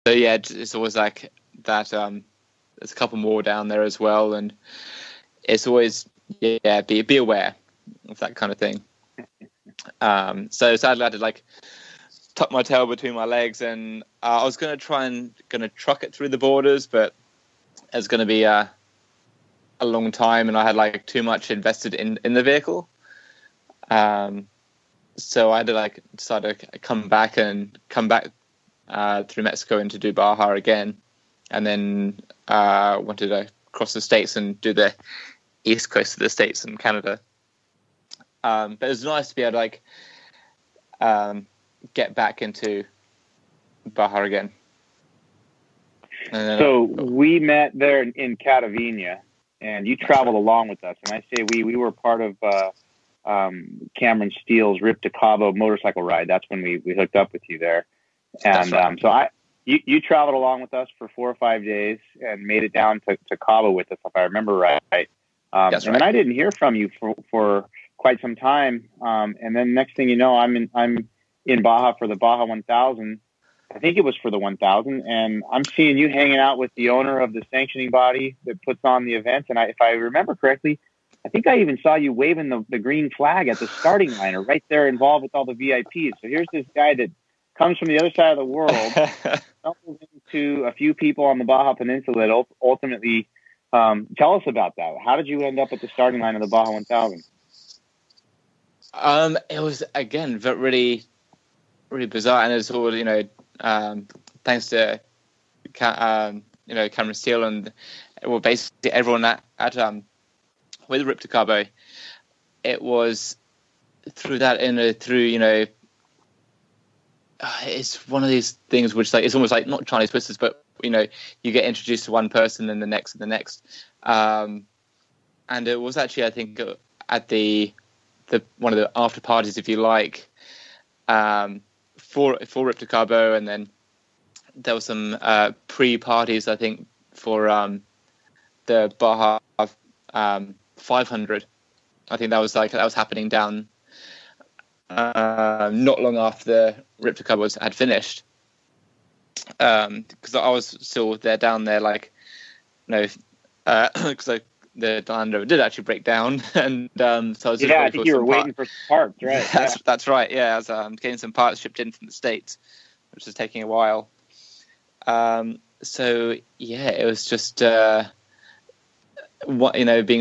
yeah, it's always like that. There's a couple more down there as well, and it's always be aware of that kind of thing. So sadly, I had to like tuck my tail between my legs, and I was going to truck it through the borders, but it's going to be a long time, and I had like too much invested in the vehicle. So I had to like decide to come back through Mexico and to do Baja again, and then wanted to cross the States and do the east coast of the States and Canada. But it was nice to be able to like get back into Baja again. So we met there in Catavina, and you traveled along with us. And I say we were part of Cameron Steele's Rip to Cabo motorcycle ride. That's when we hooked up with you there. And right. You traveled along with us for 4 or 5 days and made it down to Cabo with us, if I remember right. That's right. And I didn't hear from you for quite some time. And then next thing you know, I'm in Baja for the Baja 1000. I think it was for the 1000, and I'm seeing you hanging out with the owner of the sanctioning body that puts on the events. And if I remember correctly, I think I even saw you waving the green flag at the starting line, or right there involved with all the VIPs. So here's this guy that comes from the other side of the world, stumbles into a few people on the Baja Peninsula that ultimately tell us about that. How did you end up at the starting line of the Baja 1000? It was, again, really, really bizarre. And it's all, thanks to, Cameron Steele and, well, basically everyone at with Rip to Cabo. It was through that, it's one of these things which, like, it's almost like not Chinese whispers, but, you get introduced to one person and the next and the next. And it was actually, I think, at the one of the after parties, if you like, for Rip to Cabo, and then there was some pre-parties, I think, for the Baja 500. I think that was happening down not long after Rip to Cabo had finished, because I was still down there, like, because the Land Rover did actually break down, and so I was just I think you were waiting for parts, right? That's right. Yeah, I was getting some parts shipped in from the States, which was taking a while. So yeah, it was just being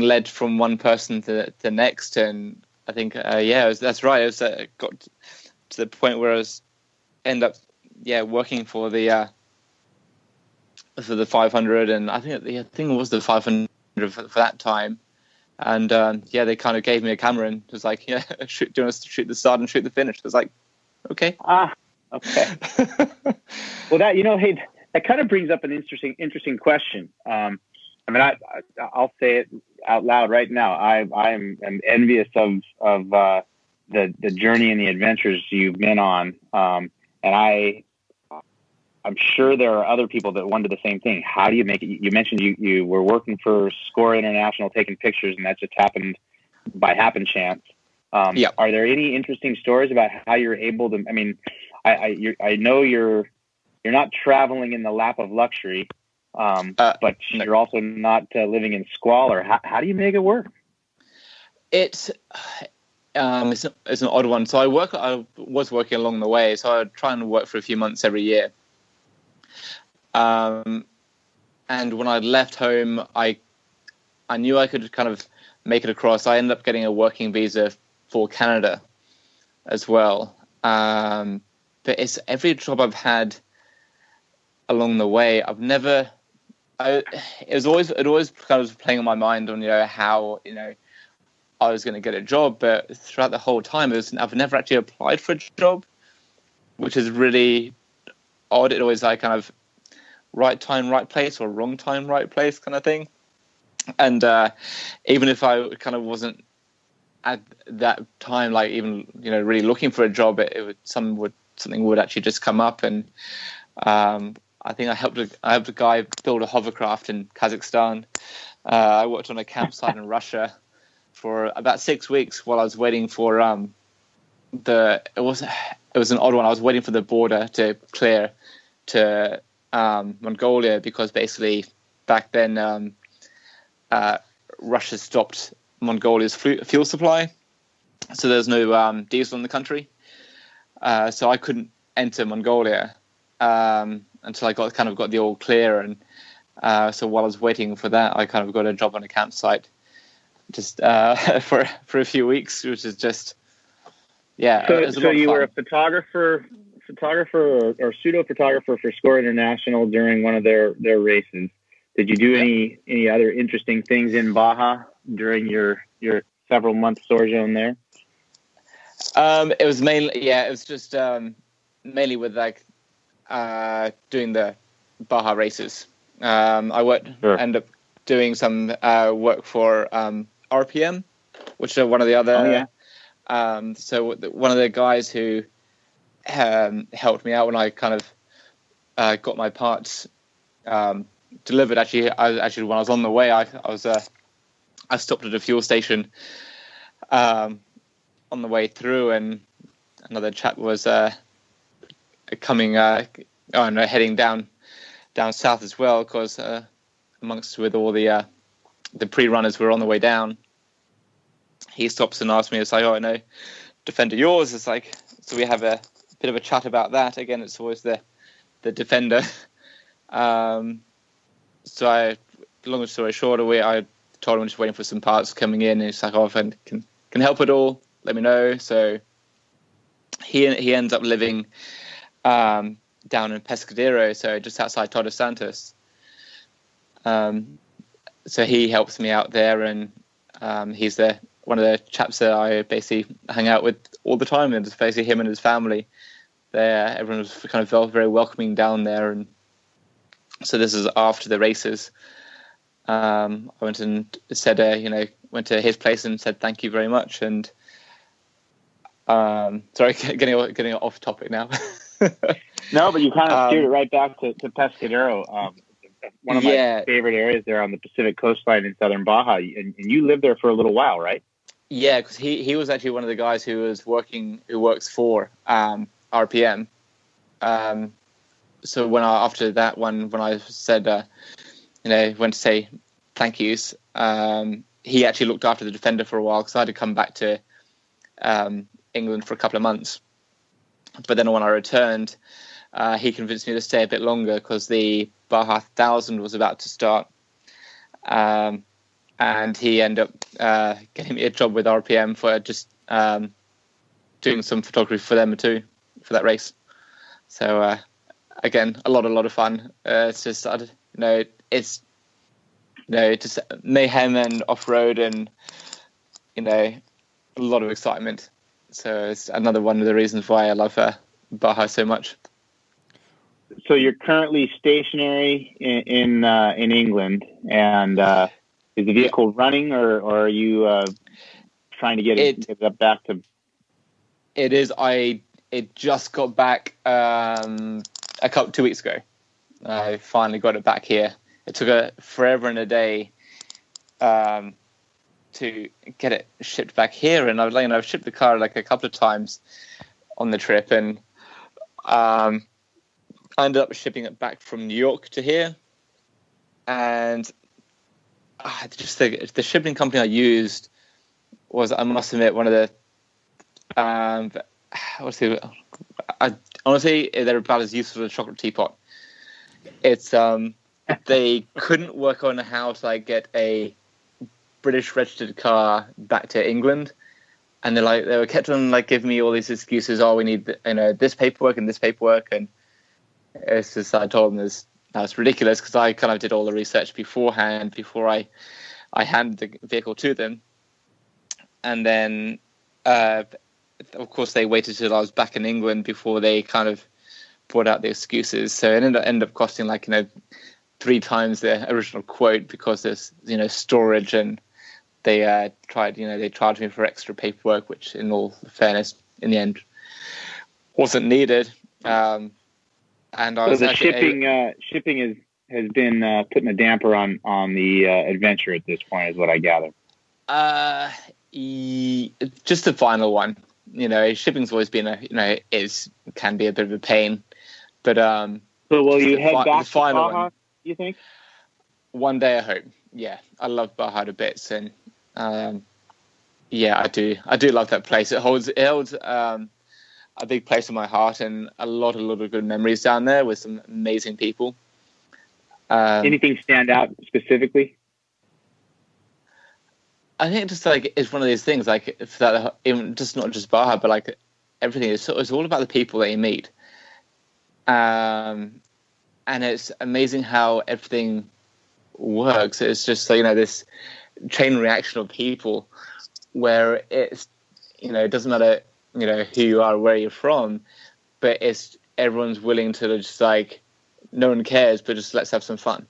led from one person to the next, and I think that's right. It was got to the point where I was end up working for the 500, and I think it was the 500 for that time, and they kind of gave me a camera and was like, do you want us to shoot the start and shoot the finish? I was like, okay. Okay. Well, hey, that kind of brings up an interesting question. I'll say it out loud right now. I am envious of the journey and the adventures you've been on, and I'm sure there are other people that wonder the same thing. How do you make it? You mentioned you were working for Score International, taking pictures, and that just happened by happen chance. Are there any interesting stories about how you're able to? I mean, I know you're not traveling in the lap of luxury, but you're also not living in squalor. How do you make it work? It's an odd one. So I was working along the way. So I would try and work for a few months every year. And when I left home, I knew I could kind of make it across. I ended up getting a working visa for Canada as well. But it's every job I've had along the way. It was always kind of playing on my mind on, how, I was going to get a job. But throughout the whole time, I've never actually applied for a job, which is really odd. It always like kind of right time, right place, or wrong time, right place kind of thing. And even if I kind of wasn't at that time, like even, really looking for a job, something would actually just come up. And I think I helped a guy build a hovercraft in Kazakhstan. I worked on a campsite in Russia for about 6 weeks while I was waiting for it was an odd one. I was waiting for the border to clear to Mongolia, because basically back then Russia stopped Mongolia's fuel supply, so there's no diesel in the country. So I couldn't enter Mongolia until I got the all clear, and so while I was waiting for that, I kind of got a job on a campsite, just for a few weeks, which is just So you were a photographer or pseudo photographer for Score International during one of their races. Did you do any other interesting things in Baja during your several month sojourn there? It was just mainly with doing the Baja races. End up doing some work for RPM, which are one of the other. So one of the guys who helped me out when I kind of got my parts delivered. Actually, when I was on the way, I stopped at a fuel station on the way through, and another chap was heading down south as well, because with all the pre-runners were on the way down. He stops and asks me, it's like, oh, I know Defender yours. It's like, so we have a bit of a chat about that. Again, it's always the Defender. So long story short, I told him I'm just waiting for some parts coming in, and he's like, oh, if I can help at all, let me know. So he ends up living down in Pescadero, so just outside Todos Santos. So he helps me out there, and he's one of the chaps that I basically hang out with all the time, and it's basically him and his family. Everyone was kind of felt very welcoming down there, and so this is after the races. I went and said, went to his place and said thank you very much. And sorry, getting off topic now. No, but you kind of steered it right back to Pescadero. One of my favorite areas there on the Pacific coastline in southern Baja, and you lived there for a little while, right? Yeah, because he was actually one of the guys who works for RPM. So after that one, when I said, went to say thank yous, he actually looked after the Defender for a while, because I had to come back to England for a couple of months. But then when I returned, he convinced me to stay a bit longer, because the Baja 1000 was about to start. And he ended up getting me a job with RPM for just doing some photography for them too, for that race. So again, a lot of fun. It's just it's just mayhem and off road, and a lot of excitement. So it's another one of the reasons why I love Baja so much. So you're currently stationary in England, and is the vehicle running, or are you trying to get it back to? It is. It just got back 2 weeks ago. I finally got it back here. It took forever and a day to get it shipped back here, and I've shipped the car a couple of times on the trip, and I ended up shipping it back from New York to here, and just the shipping company I used was, I must admit, one of the honestly, they're about as useful as a chocolate teapot. It's they couldn't work on how to get a British registered car back to England, and they were kept on giving me all these excuses. Oh, we need this paperwork and this paperwork, and it's just, I told them that's ridiculous, because I kind of did all the research beforehand before I handed the vehicle to them, and then of course they waited till I was back in England before they kind of brought out the excuses. So it ended up costing 3 times the original quote, because there's storage, and they they charged me for extra paperwork, which in all fairness in the end wasn't needed. And I was shipping has been putting a damper on the adventure at this point, is what I gather. Just the final one. Shipping's always been can be a bit of a pain, but So will you head back to final Baja, one. you think? One day, I hope. Yeah, I love Baja to bits, and yeah, I do love that place. It holds a big place in my heart, and a lot of good memories down there with some amazing people. Anything stand out specifically? I think just like it's one of these things, like for that, even just not just Baja, but like everything. It's all about the people that you meet, and it's amazing how everything works. It's just this chain reaction of people where it's it doesn't matter who you are, where you're from, but it's everyone's willing to just like no one cares, but just let's have some fun.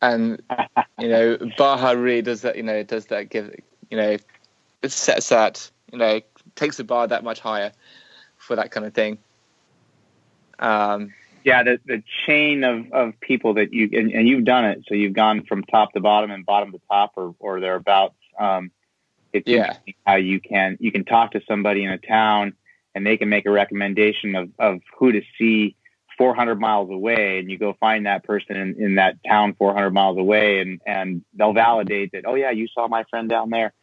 And Baja really does that. Does that give it sets that takes the bar that much higher for that kind of thing. Yeah, the chain of people that you and you've done it. So you've gone from top to bottom and bottom to top, or thereabouts. It's interesting how you can talk to somebody in a town and they can make a recommendation of who to see 400 miles away, and you go find that person in that town 400 miles away, and they'll validate that. Oh yeah, you saw my friend down there.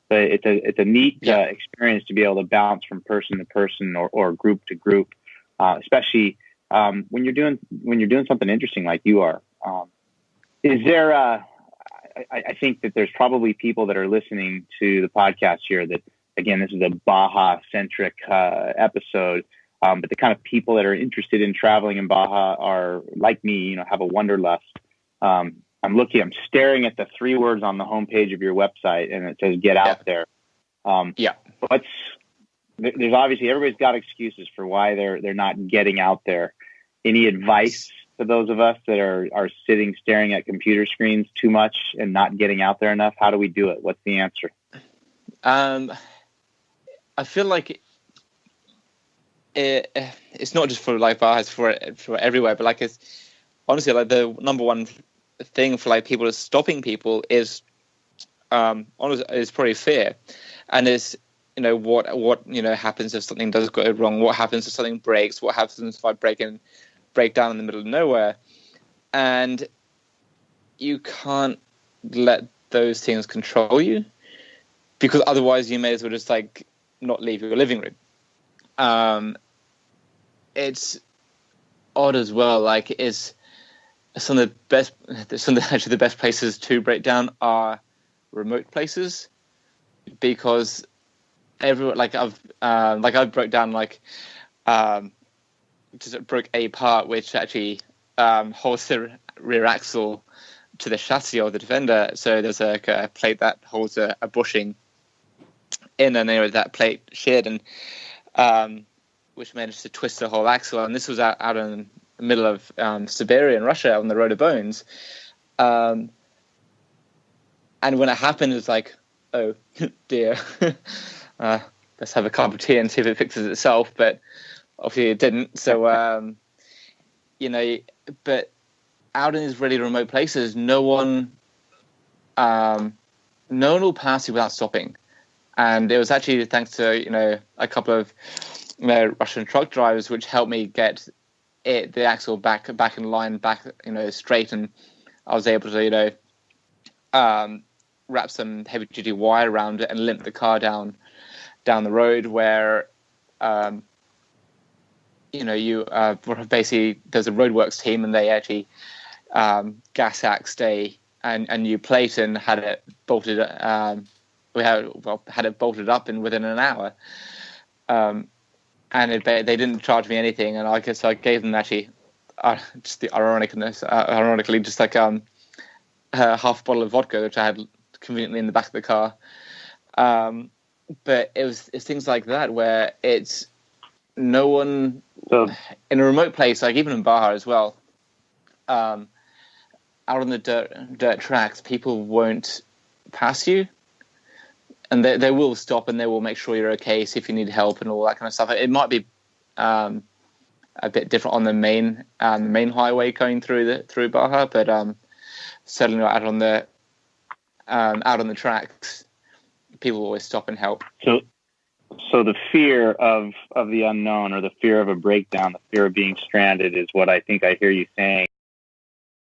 But it's a neat experience to be able to bounce from person to person or group to group, especially when you're doing something interesting like you are. Is there? I think that there's probably people that are listening to the podcast here that, again, this is a Baja centric episode. But the kind of people that are interested in traveling in Baja are like me, have a wanderlust. I'm staring at the 3 words on the homepage of your website, and it says "Get out there." There's obviously everybody's got excuses for why they're not getting out there. Any advice to those of us that are sitting staring at computer screens too much and not getting out there enough? How do we do it? What's the answer? I feel like it's not just for like Baja, it's for everywhere, but like it's honestly like the number one thing for like people is stopping people is probably fear, and is what happens if something does go wrong, what happens if something breaks, what happens if I break down in the middle of nowhere, and you can't let those things control you, because otherwise you may as well just like not leave your living room. It's odd as well. Like, it's actually the best places to break down are remote places, because everyone I've broke down just broke a part which actually holds the rear axle to the chassis of the Defender. So there's a plate that holds a bushing in, and that plate sheared, and which managed to twist the whole axle. And this was out in the middle of Siberia in Russia on the Road of Bones. And when it happened, it was like, oh dear, let's have a cup of tea and see if it fixes itself. But obviously it didn't. So, but out in these really remote places, no one will pass you without stopping. And it was actually thanks to, a couple of Russian truck drivers, which helped me get the axle back in line, straight, and I was able to wrap some heavy duty wire around it and limp the car down the road, where basically there's a roadworks team, and they actually gas axed a new plate and had it bolted. Had it bolted up within an hour. And they didn't charge me anything, and I gave them actually just the ironically just like half a bottle of vodka, which I had conveniently in the back of the car. But it's things like that where it's no one in a remote place, like even in Baja as well. Out on the dirt tracks, people won't pass you. And they will stop, and they will make sure you're okay, see if you need help and all that kind of stuff. It might be a bit different on the main highway going through Baja, but certainly out on the tracks, people always stop and help. So So the fear of the unknown, or the fear of a breakdown, the fear of being stranded, is what I think I hear you saying.